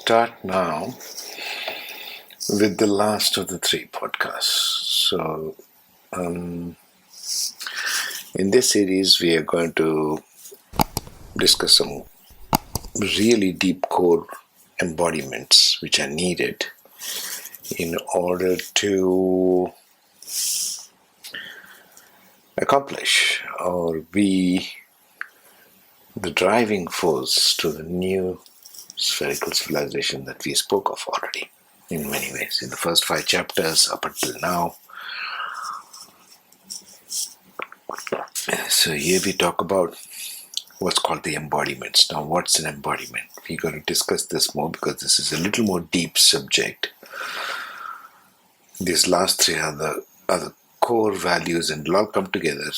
start now with the last of the 3 podcasts. So, in this series, we are going to discuss some really deep core embodiments which are needed in order to accomplish or be the driving force to the new spherical civilization that we spoke of already in many ways. In the first 5 chapters up until now. So here we talk about what's called the embodiments. Now what's an embodiment? We're going to discuss this more because this is a little more deep subject. These last 3 are the core values, and it'll all come together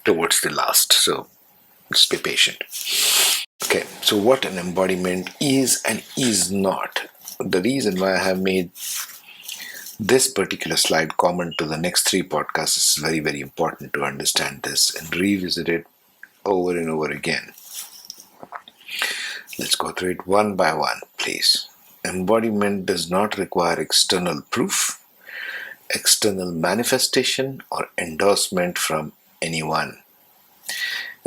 towards the last. So just be patient. Okay, so what an embodiment is and is not. The reason why I have made this particular slide common to the next 3 podcasts is very, very important to understand this and revisit it over and over again. Let's go through it one by one, please. Embodiment does not require external proof, external manifestation, or endorsement from anyone.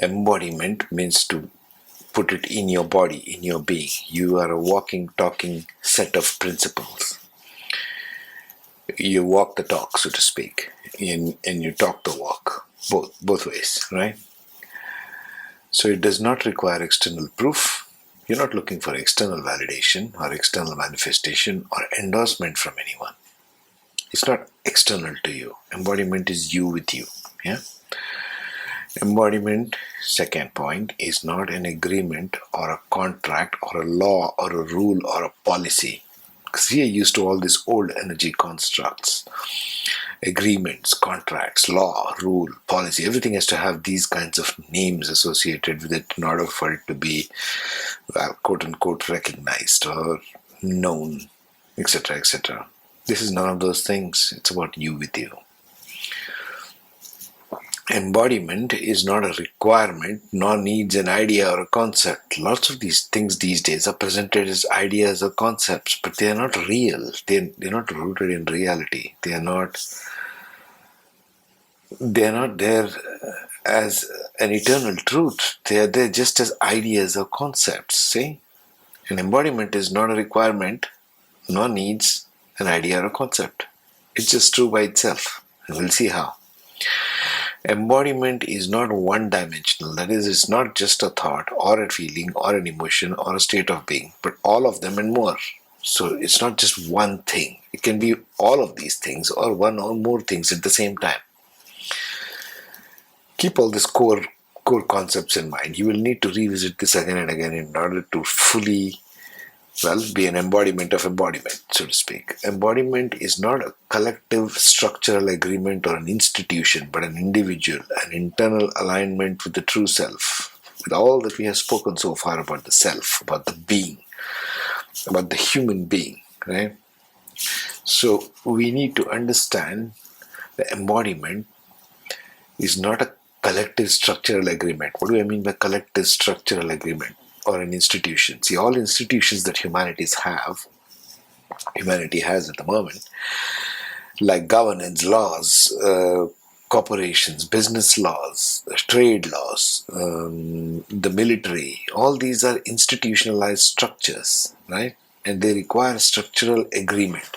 Embodiment means to put it in your body, in your being. You are a walking, talking set of principles. You walk the talk, so to speak, and you talk the walk, both ways, right? So it does not require external proof. You're not looking for external validation or external manifestation or endorsement from anyone. It's not external to you. Embodiment is you with you, yeah? Embodiment, second point, is not an agreement or a contract or a law or a rule or a policy. Because we are used to all these old energy constructs, agreements, contracts, law, rule, policy. Everything has to have these kinds of names associated with it in order for it to be, well, quote unquote, recognized or known, etc., etc. This is none of those things. It's about you with you. Embodiment is not a requirement, nor needs an idea or a concept. Lots of these things these days are presented as ideas or concepts, but they are not real. They're not rooted in reality. They are not there as an eternal truth. They are there just as ideas or concepts. See? An embodiment is not a requirement, nor needs an idea or a concept. It's just true by itself. And we'll see how. Embodiment is not one-dimensional. That is, it's not just a thought or a feeling or an emotion or a state of being, but all of them and more. So it's not just one thing. It can be all of these things or one or more things at the same time. Keep all these core concepts in mind. You will need to revisit this again and again in order to fully, be an embodiment of embodiment, so to speak. Embodiment is not a collective structural agreement or an institution, but an individual, an internal alignment with the true self, with all that we have spoken so far about the self, about the being, about the human being, right? So we need to understand the embodiment is not a collective structural agreement. What do I mean by collective structural agreement? Or an institution. See, all institutions that humanity has at the moment, like governance, laws, corporations, business laws, trade laws, the military, all these are institutionalized structures, right? And they require structural agreement.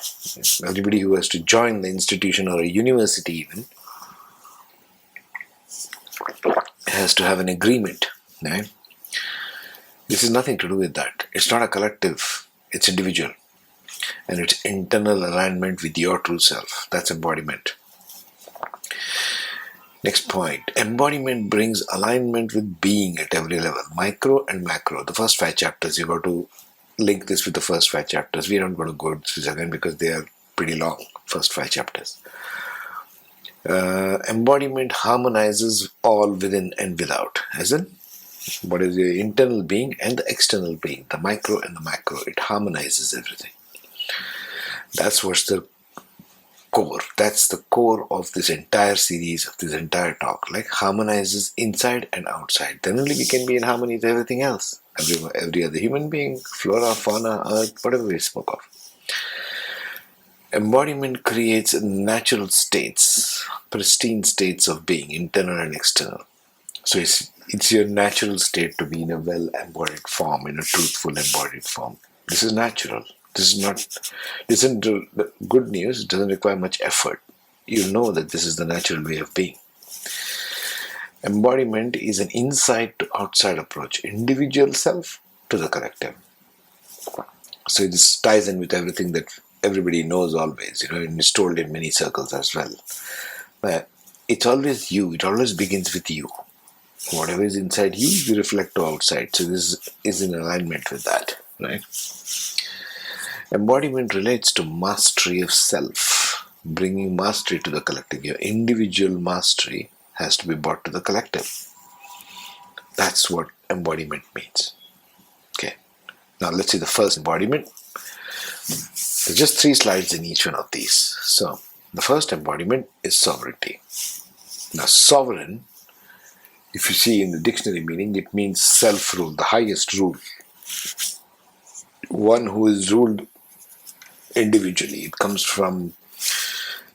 Everybody who has to join the institution or a university even has to have an agreement, right? This is nothing to do with that. It's not a collective, it's individual. And it's internal alignment with your true self. That's embodiment. Next point. Embodiment brings alignment with being at every level. Micro and macro. The first 5 chapters, you got to link this with the first 5 chapters. We're not going to go through this again because they are pretty long, first 5 chapters. Embodiment harmonizes all within and without. As in, what is the internal being and the external being, the micro and the macro. It harmonizes everything. That's what's the core. That's the core of this entire series, of this entire talk. Like harmonizes inside and outside. Then only we can be in harmony with everything else. every other human being, flora, fauna, earth, whatever we spoke of. Embodiment creates natural states, pristine states of being, internal and external. So it's your natural state to be in a well embodied form, in a truthful embodied form. This is natural. This isn't the good news. It doesn't require much effort. You know that this is the natural way of being. Embodiment is an inside to outside approach, individual self to the collective. So this ties in with everything that everybody knows always, and it's told in many circles as well. But it's always you. It always begins with you. Whatever is inside you, you reflect to outside. So this is in alignment with that, right? Embodiment relates to mastery of self, bringing mastery to the collective. Your individual mastery has to be brought to the collective. That's what embodiment means. Okay. Now let's see the first embodiment. There's just 3 slides in each one of these. So the first embodiment is sovereignty. Now sovereign, if you see in the dictionary meaning, it means self-rule, the highest rule. One who is ruled individually. It comes from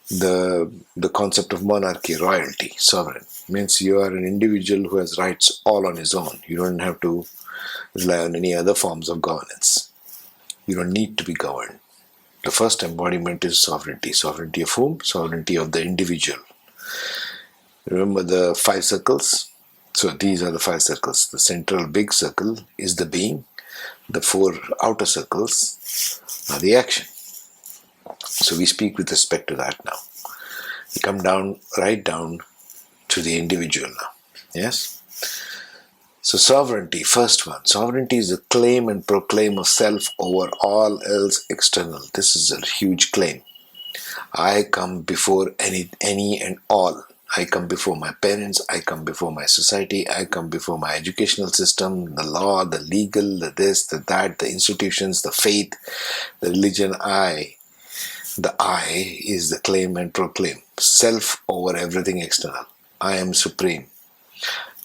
the concept of monarchy, royalty, sovereign. Means you are an individual who has rights all on his own. You don't have to rely on any other forms of governance. You don't need to be governed. The first embodiment is sovereignty. Sovereignty of whom? Sovereignty of the individual. Remember the 5 circles? So these are the 5 circles. The central big circle is the being. The 4 outer circles are the action. So we speak with respect to that now. We come down, right down to the individual now. Yes? So sovereignty, first one. Sovereignty is the claim and proclaim of self over all else external. This is a huge claim. I come before any and all. I come before my parents, I come before my society, I come before my educational system, the law, the legal, the this, the that, the institutions, the faith, the religion. The I is the claim and proclaim. Self over everything external. I am supreme.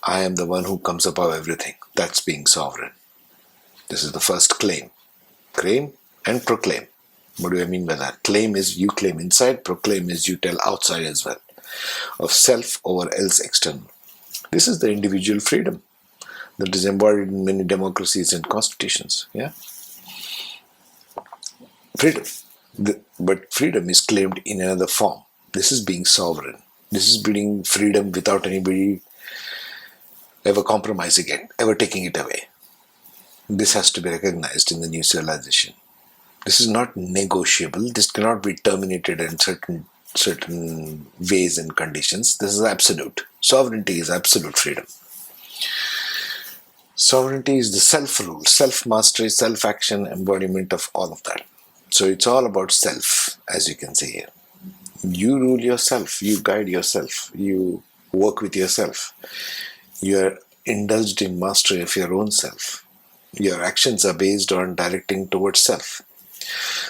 I am the one who comes above everything. That's being sovereign. This is the first claim. Claim and proclaim. What do I mean by that? Claim is you claim inside, proclaim is you tell outside as well. Of self over else external. This is the individual freedom that is embodied in many democracies and constitutions. Yeah, freedom. But freedom is claimed in another form. This is being sovereign. This is being freedom without anybody ever compromising it, ever taking it away. This has to be recognized in the new civilization. This is not negotiable. This cannot be terminated in certain ways and conditions. This is absolute. Sovereignty is absolute freedom. Sovereignty is the self-rule, self-mastery, self-action, embodiment of all of that. So it's all about self, as you can see here. You rule yourself, you guide yourself, you work with yourself. You are indulged in mastery of your own self. Your actions are based on directing towards self.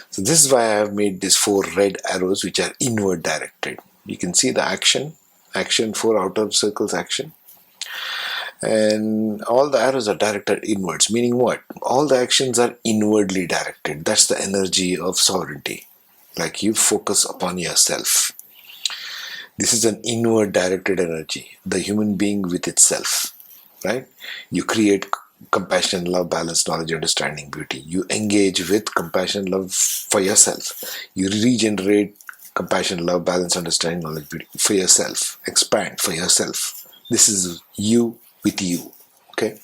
So this is why I have made these 4 red arrows which are inward directed. You can see the action, 4 outer circles action. And all the arrows are directed inwards, meaning what? All the actions are inwardly directed. That's the energy of sovereignty. Like you focus upon yourself. This is an inward directed energy, the human being with itself, right? You create compassion, love, balance, knowledge, understanding, beauty. You engage with compassion, love for yourself. You regenerate compassion, love, balance, understanding, knowledge, beauty for yourself. Expand for yourself. This is you with you. Okay.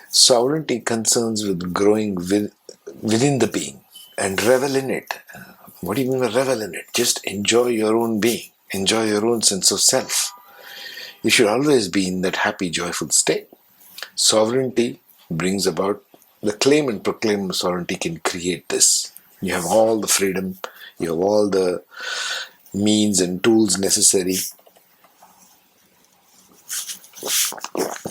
Sovereignty concerns with growing within the being and revel in it. What do you mean by revel in it? Just enjoy your own being. Enjoy your own sense of self. You should always be in that happy, joyful state. Sovereignty brings about the claim and proclaim of sovereignty can create this. You have all the freedom, you have all the means and tools necessary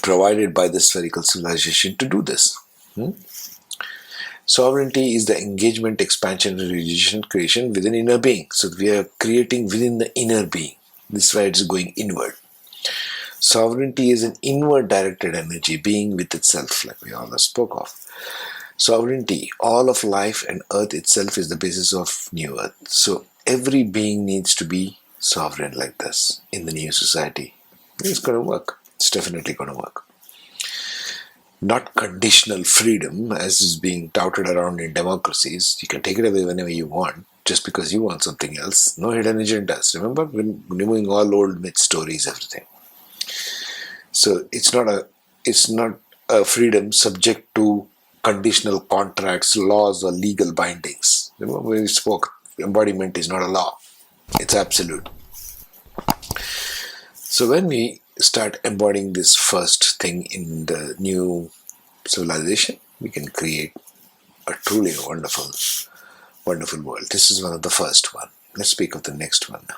provided by this spherical civilization to do this. Sovereignty is the engagement, expansion, and realization, creation within inner being. So we are creating within the inner being. This is why it's going inward. Sovereignty is an inward directed energy, being with itself, like we all spoke of. Sovereignty, all of life and earth itself is the basis of new earth. So every being needs to be sovereign like this in the new society. It's going to work. It's definitely going to work. Not conditional freedom as is being touted around in democracies. You can take it away whenever you want just because you want something else. No hidden agendas. Remember, we're removing all old myth stories, everything. So it's not a freedom subject to conditional contracts, laws, or legal bindings. Remember we spoke, embodiment is not a law. It's absolute. So when we start embodying this first thing in the new civilization, we can create a truly wonderful, wonderful world. This is one of the first one. Let's speak of the next one now.